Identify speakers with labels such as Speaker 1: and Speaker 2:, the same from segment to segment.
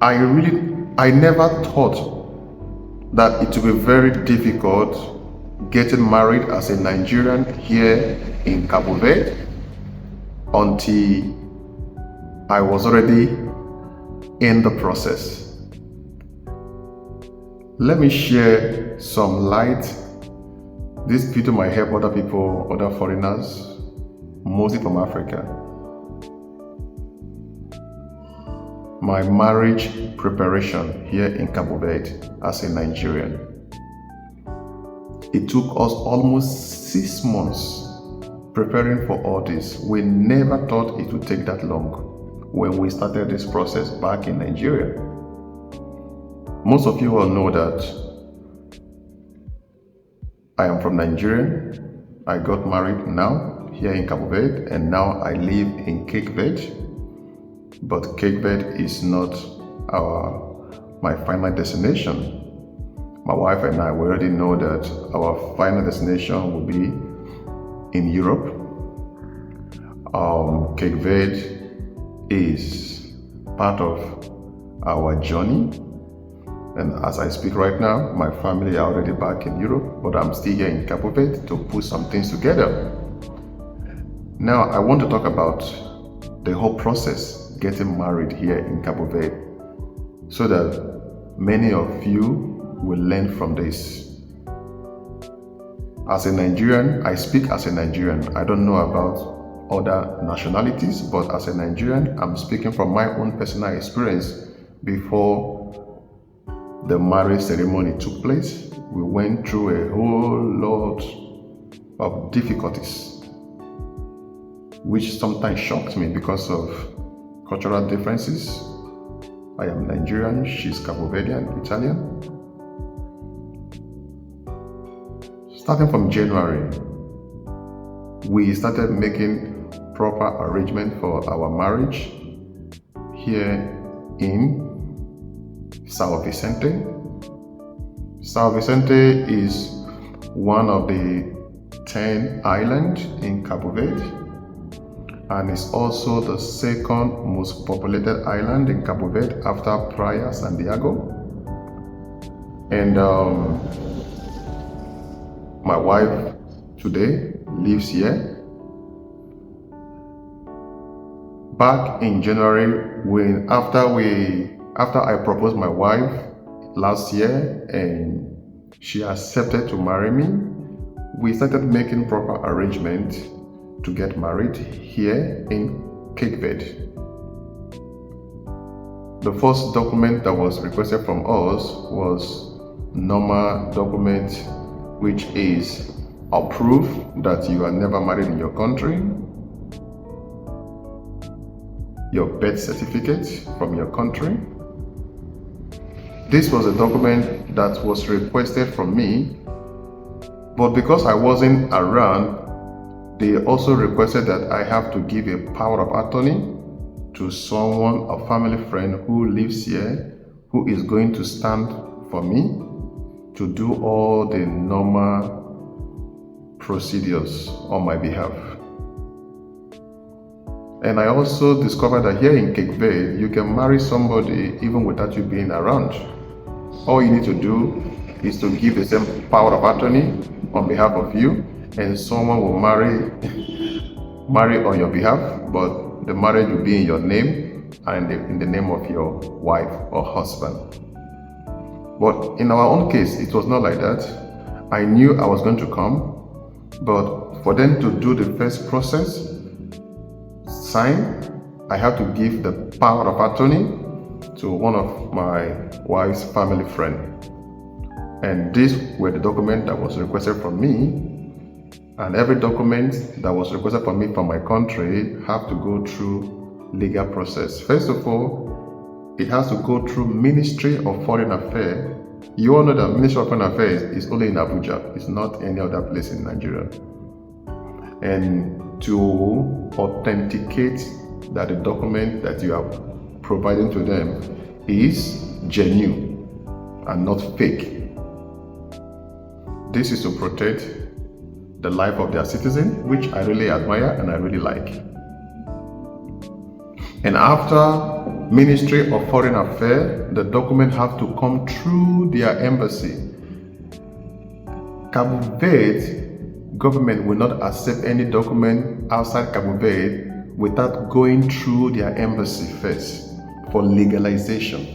Speaker 1: I never thought that it would be very difficult getting married as a Nigerian here in Cabo Verde until I was already in the process. Let me share some light. This video might help other people, other foreigners, mostly from Africa. My marriage preparation here in Cabo Verde as a Nigerian. It took us almost 6 months preparing for all this. We never thought it would take that long when we started this process back in Nigeria. Most of you all know that I am from Nigeria. I got married now here in Cabo Verde, and now I live in Cape Verde. But Cape Verde is not my final destination. My wife and I, we already know that our final destination will be in Europe. Cape Verde is part of our journey. And as I speak right now, my family are already back in Europe, but I'm still here in Cabo Verde to put some things together. Now, I want to talk about the whole process getting married here in Cabo Verde, so that many of you will learn from this. As a Nigerian, I speak as a Nigerian. I don't know about other nationalities, but as a Nigerian, I'm speaking from my own personal experience. Before the marriage ceremony took place, we went through a whole lot of difficulties, which sometimes shocked me because of cultural differences. I am Nigerian, she's Cabo Verdean, Italian. Starting from January, we started making proper arrangement for our marriage here in São Vicente. São Vicente is one of the 10 islands in Cabo Verde, and it's also the second most populated island in Cabo Verde after Praia Santiago. And my wife today lives here. Back in January, after I proposed my wife last year and she accepted to marry me, we started making proper arrangements to get married here in Cape Verde. The first document that was requested from us was normal document, which is a proof that you are never married in your country, your birth certificate from your country. This was a document that was requested from me, but because I wasn't around, they also requested that I have to give a power of attorney to someone, a family friend who lives here, who is going to stand for me to do all the normal procedures on my behalf. And I also discovered that here in Cape Verde, you can marry somebody even without you being around. All you need to do is to give the same power of attorney on behalf of you, and someone will marry on your behalf, but the marriage will be in your name and in the name of your wife or husband. But in our own case, it was not like that. I knew I was going to come, but for them to do the first process, sign, I had to give the power of attorney to one of my wife's family friend. And these were the documents that was requested from me. And every document that was requested from me from my country have to go through legal process. First of all, it has to go through Ministry of Foreign Affairs. You all know that Ministry of Foreign Affairs is only in Abuja. It's not any other place in Nigeria. And to authenticate that the document that you are providing to them is genuine and not fake. This is to protect the life of their citizen, which I really admire and I really like. And after Ministry of Foreign Affairs, the document have to come through their embassy. Cabo Verde government will not accept any document outside Cabo Verde without going through their embassy first for legalization.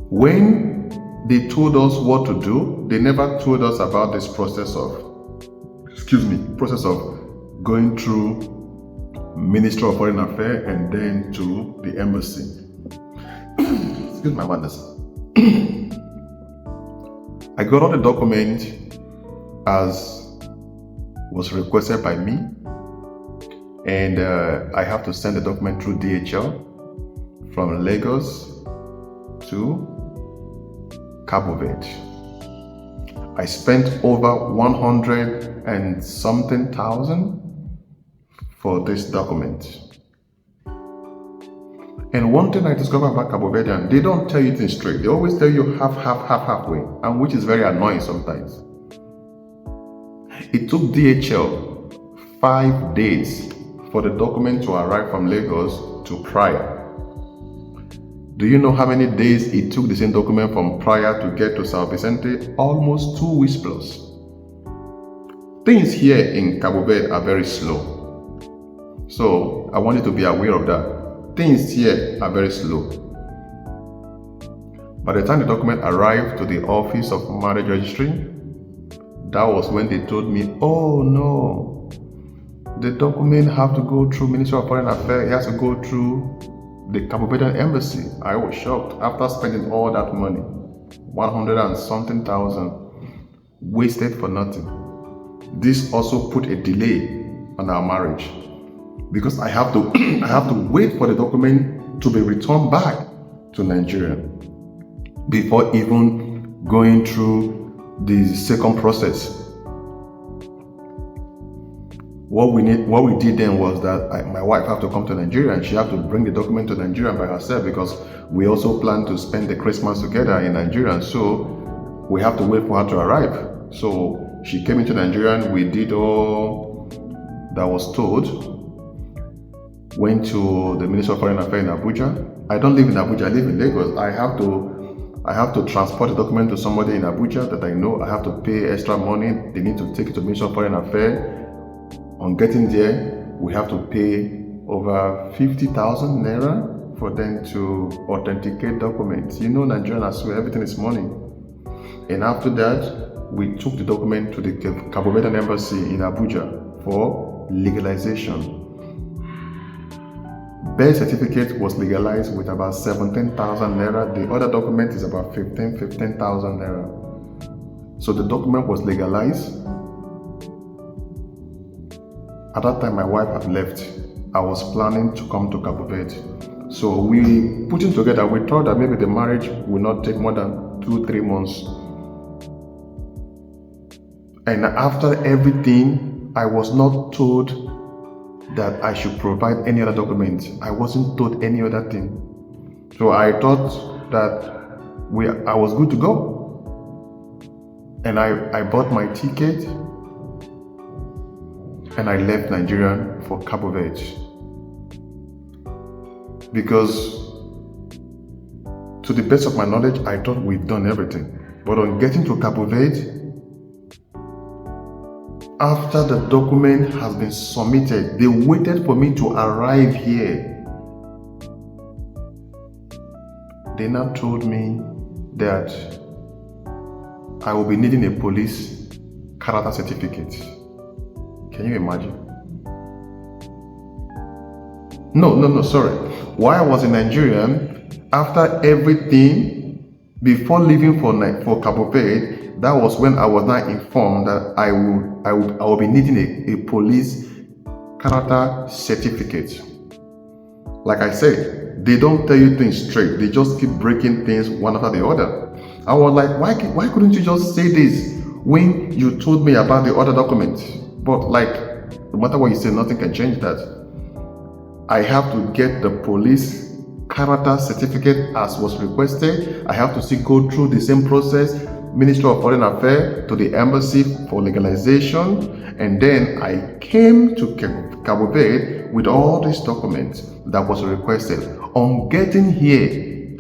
Speaker 1: When they told us what to do, they never told us about this process of going through Ministry of Foreign Affairs and then to the embassy. Excuse my madness. I got all the documents as was requested by me, and I have to send the document through DHL from Lagos to Cabo Verde. I spent over 100 and something thousand for this document. And one thing I discovered about Cabo Verdean, they don't tell you things straight. They always tell you halfway, and which is very annoying sometimes. It took DHL 5 days for the document to arrive from Lagos to Praia. Do you know how many days it took the same document from Praia to get to São Vicente? Almost 2 weeks plus. Things here in Cabo Verde are very slow. So I want you to be aware of that. Things here are very slow. By the time the document arrived to the office of marriage registry, that was when they told me, oh no, the document have to go through Ministry of Foreign Affairs, it has to go through the Cabo Verdean embassy. I was shocked after spending all that money, 100 and something thousand, wasted for nothing. This also put a delay on our marriage, because I have to wait for the document to be returned back to Nigeria before even going through the second process. What we did then was that my wife had to come to Nigeria, and she had to bring the document to Nigeria by herself, because we also plan to spend the Christmas together in Nigeria, so we have to wait for her to arrive. So she came into Nigeria, and we did all that was told. Went to the Ministry of Foreign Affairs in Abuja. I don't live in Abuja, I live in Lagos. I have to transport the document to somebody in Abuja that I know. I have to pay extra money. They need to take it to Ministry of Foreign Affairs. On getting there, we have to pay over 50,000 naira for them to authenticate documents. You know, Nigerian as well, everything is money. And after that, we took the document to the Cabo Verdean embassy in Abuja for legalization. Birth certificate was legalized with about 17,000 naira. The other document is about 15,000 naira. So the document was legalized. At that time, my wife had left. I was planning to come to Cabo Verde. So we putting together, we thought that maybe the marriage will not take more than 2-3 months. And after everything, I was not told that I should provide any other document. I wasn't told any other thing. So I thought that I was good to go. And I bought my ticket and I left Nigeria for Cabo Verde. Because to the best of my knowledge, I thought we've done everything. But on getting to Cabo Verde, after the document has been submitted, they waited for me to arrive here. They now told me that I will be needing a police character certificate. Can you imagine? No, sorry. While I was in Nigeria, after everything, before leaving for Cabo Verde, that was when I was now informed that I will be needing a police character certificate. Like I said, they don't tell you things straight. They just keep breaking things one after the other. I was like, why couldn't you just say this when you told me about the other documents? But like, no matter what you say, nothing can change that. I have to get the police character certificate as was requested. I have to still go through the same process. Ministry of Foreign Affairs to the embassy for legalization, and then I came to Cabo Verde with all these documents that was requested. On getting here,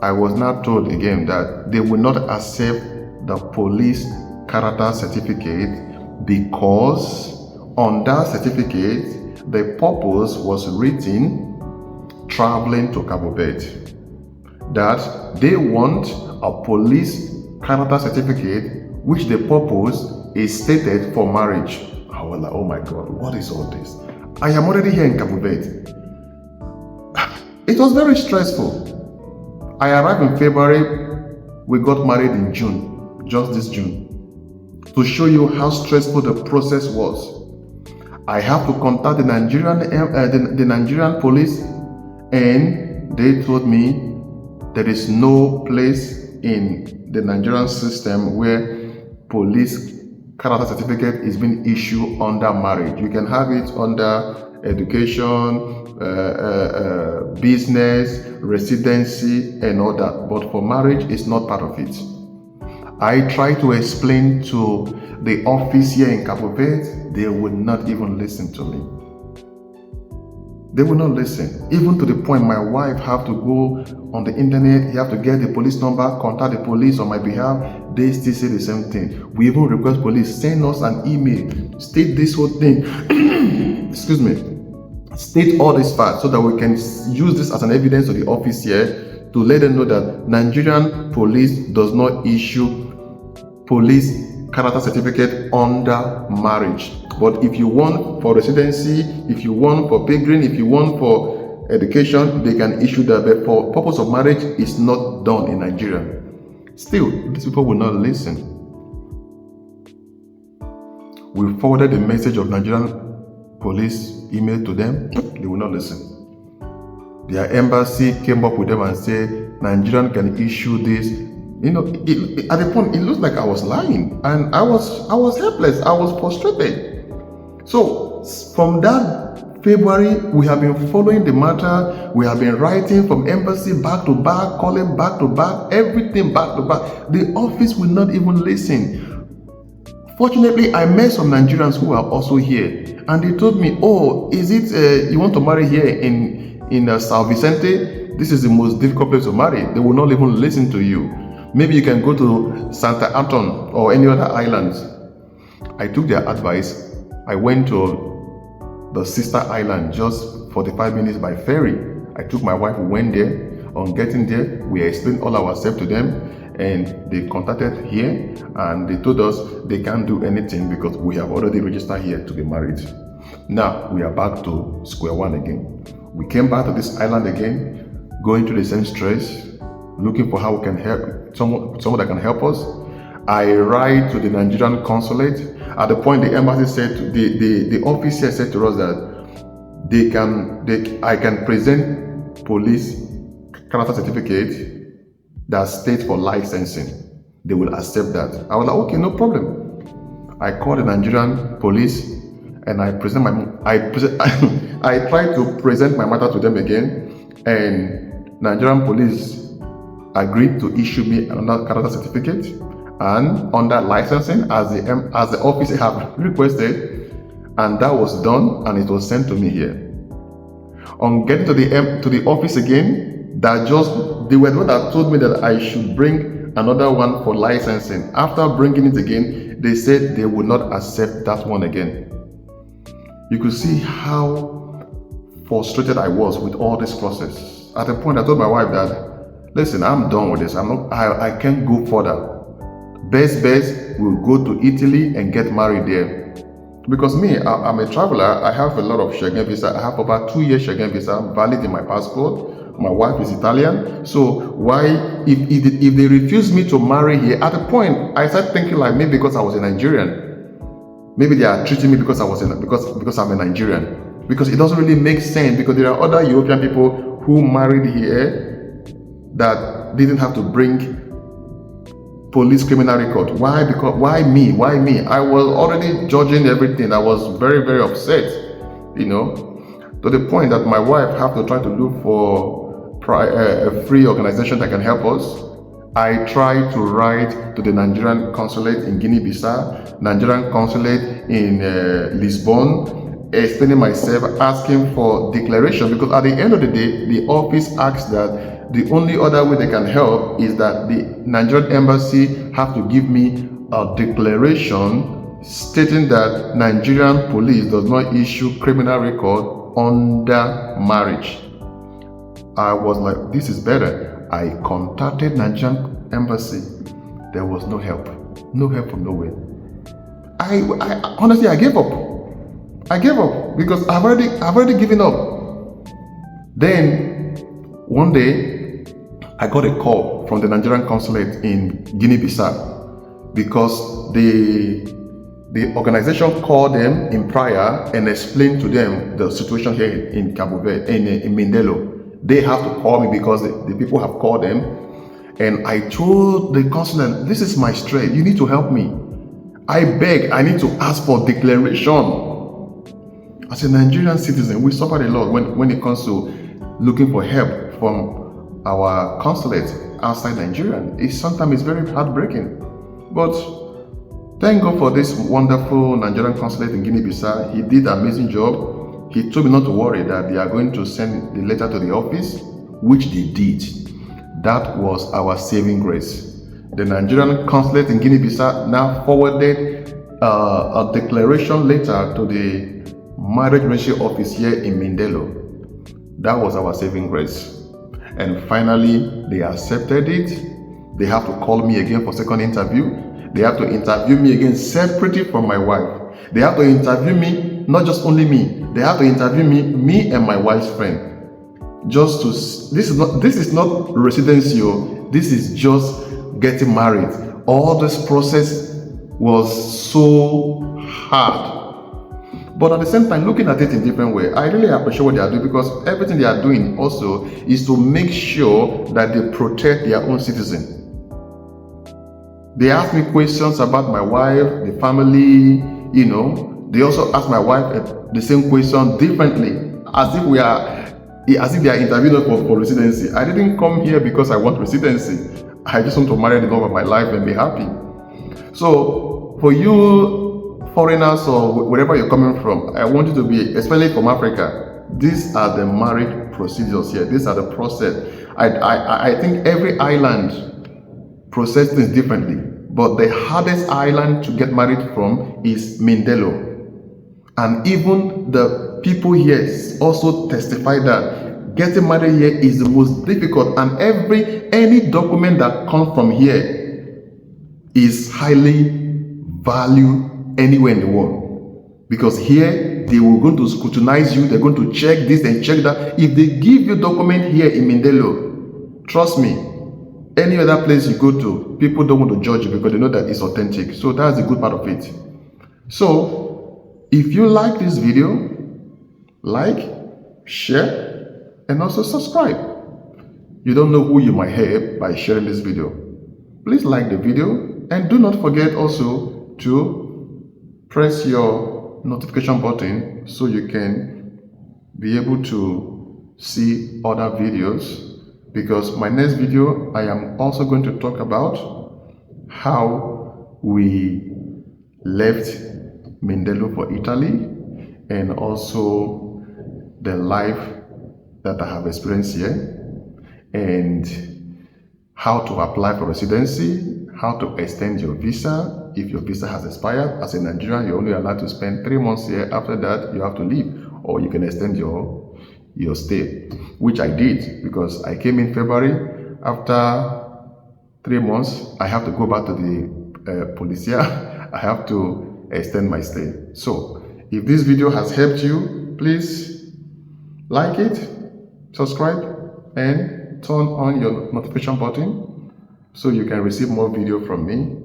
Speaker 1: I was now told again that they will not accept the police character certificate because on that certificate, the purpose was written traveling to Cabo Verde. That they want a police character certificate which the purpose is stated for marriage. I was like, oh my God, what is all this? I am already here in Cabo Verde. It was very stressful. I arrived in February. We got married in June, just this June. To show you how stressful the process was, I have to contact the Nigerian police, and they told me there is no place in the Nigerian system where police character certificate is being issued under marriage. You can have it under education, business, residency, and all that. But for marriage, it's not part of it. I tried to explain to the office here in Cabo Verde. They would not even listen to me. They will not listen. Even to the point my wife have to go on the internet, you have to get the police number, contact the police on my behalf. They still say the same thing. We even request police, send us an email, state this whole thing. Excuse me. State all this facts so that we can use this as an evidence to the office here to let them know that Nigerian police does not issue police character certificate under marriage. But if you want for residency, if you want for pilgrim, if you want for education, they can issue that. But for purpose of marriage, it's not done in Nigeria. Still, these people will not listen. We forwarded the message of Nigerian police email to them. They will not listen. Their embassy came up with them and said, Nigerian can issue this. You know, at the point, it looked like I was lying, and I was helpless. I was frustrated. So from that February, we have been following the matter. We have been writing from embassy back to back, calling back to back, everything back to back. The office will not even listen. Fortunately, I met some Nigerians who are also here, and they told me, "Oh, is it you want to marry here in São Vicente? This is the most difficult place to marry. They will not even listen to you. Maybe you can go to Santa Anton or any other islands." I took their advice. I went to the sister island, just 45 minutes by ferry. I took my wife, we went there. On getting there, we explained all ourselves to them, and they contacted here, and they told us they can't do anything because we have already registered here to be married. Now, we are back to square one again. We came back to this island again, going through the same stress, looking for how we can help, someone that can help us. I write to the Nigerian consulate. At the point, the embassy said, the officer said to us that I can present police character certificate that states for licensing. They will accept that. I was like, okay, no problem. I called the Nigerian police and I I tried to present my matter to them again, and Nigerian police agreed to issue me another character certificate and under licensing as the officer have requested, and that was done, and it was sent to me here. On getting to the office again, they were the one that told me that I should bring another one for licensing. After bringing it again, they said they would not accept that one again. You could see how frustrated I was with all this process. At a point, I told my wife that, listen, I'm done with this. I can't go further. Best, we'll go to Italy and get married there. Because me, I'm a traveler. I have a lot of Schengen visa. I have about 2 years Schengen visa valid in my passport. My wife is Italian. So why, if they refuse me to marry here, at a point, I started thinking like maybe because I was a Nigerian. Maybe they are treating me because I'm a Nigerian. Because it doesn't really make sense, because there are other European people who married here that didn't have to bring police criminal record. Why? Because why me? I was already judging everything. I was very, very upset, to the point that my wife have to try to look for a free organization that can help us. I tried to write to the Nigerian consulate in Guinea-Bissau, Nigerian consulate in Lisbon, explaining myself, asking for declaration, because at the end of the day, the office asks that the only other way they can help is that the Nigerian embassy have to give me a declaration stating that Nigerian police does not issue criminal record under marriage. I was like, this is better. I contacted Nigerian embassy. There was no help. No help from nowhere. I honestly, I gave up. I gave up because I've already given up. Then one day I got a call from the Nigerian consulate in Guinea-Bissau because the organization called them in prior and explained to them the situation here in Cabo Verde, in Mindelo. They have to call me because the people have called them. And I told the consulate, this is my strait, you need to help me. I beg, I need to ask for declaration. As a Nigerian citizen, we suffer a lot when it comes to looking for help from our consulate outside Nigeria. Sometimes it's very heartbreaking. But thank God for this wonderful Nigerian consulate in Guinea-Bissau. He did an amazing job. He told me not to worry, that they are going to send the letter to the office, which they did. That was our saving grace. The Nigerian consulate in Guinea-Bissau now forwarded a declaration letter to the marriage registry office here in Mindelo. That was our saving grace. And finally, they accepted it. They have to call me again for second interview. They have to interview me again separately from my wife. They have to interview me, not just only me. They have to interview me and my wife's friend. Just to, this is not residency. This is just getting married. All this process was so hard. But at the same time, looking at it in a different way, I really appreciate what they are doing, because everything they are doing also is to make sure that they protect their own citizens. They ask me questions about my wife, the family, you know. They also ask my wife the same question differently, as if they are interviewing us for residency. I didn't come here because I want residency. I just want to marry the love of my life and be happy. So for you foreigners or wherever you're coming from, I want you to be, especially from Africa, these are the marriage procedures here. These are the process. I think every island processes things differently, but the hardest island to get married from is Mindelo. And even the people here also testify that getting married here is the most difficult, and any document that comes from here is highly valued anywhere in the world. Because here they will going to scrutinize you, they're going to check this and check that. If they give you document here in Mindelo, trust me, any other place you go to, people don't want to judge you because they know that it's authentic. So that's the good part of it. So if you like this video, like, share, and also subscribe. You don't know who you might help by sharing this video. Please like the video, and do not forget also to press your notification button so you can be able to see other videos, because my next video I am also going to talk about how we left Mindelo for Italy, and also the life that I have experienced here, and how to apply for residency, how to extend your visa if your visa has expired. As a Nigerian, you're only allowed to spend 3 months here. After that, you have to leave, or you can extend your stay, which I did, because I came in February. After 3 months, I have to go back to the policia. I have to extend my stay. So if this video has helped you, please like it, subscribe, and turn on your notification button so you can receive more video from me.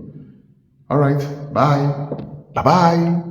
Speaker 1: All right, bye. Bye-bye.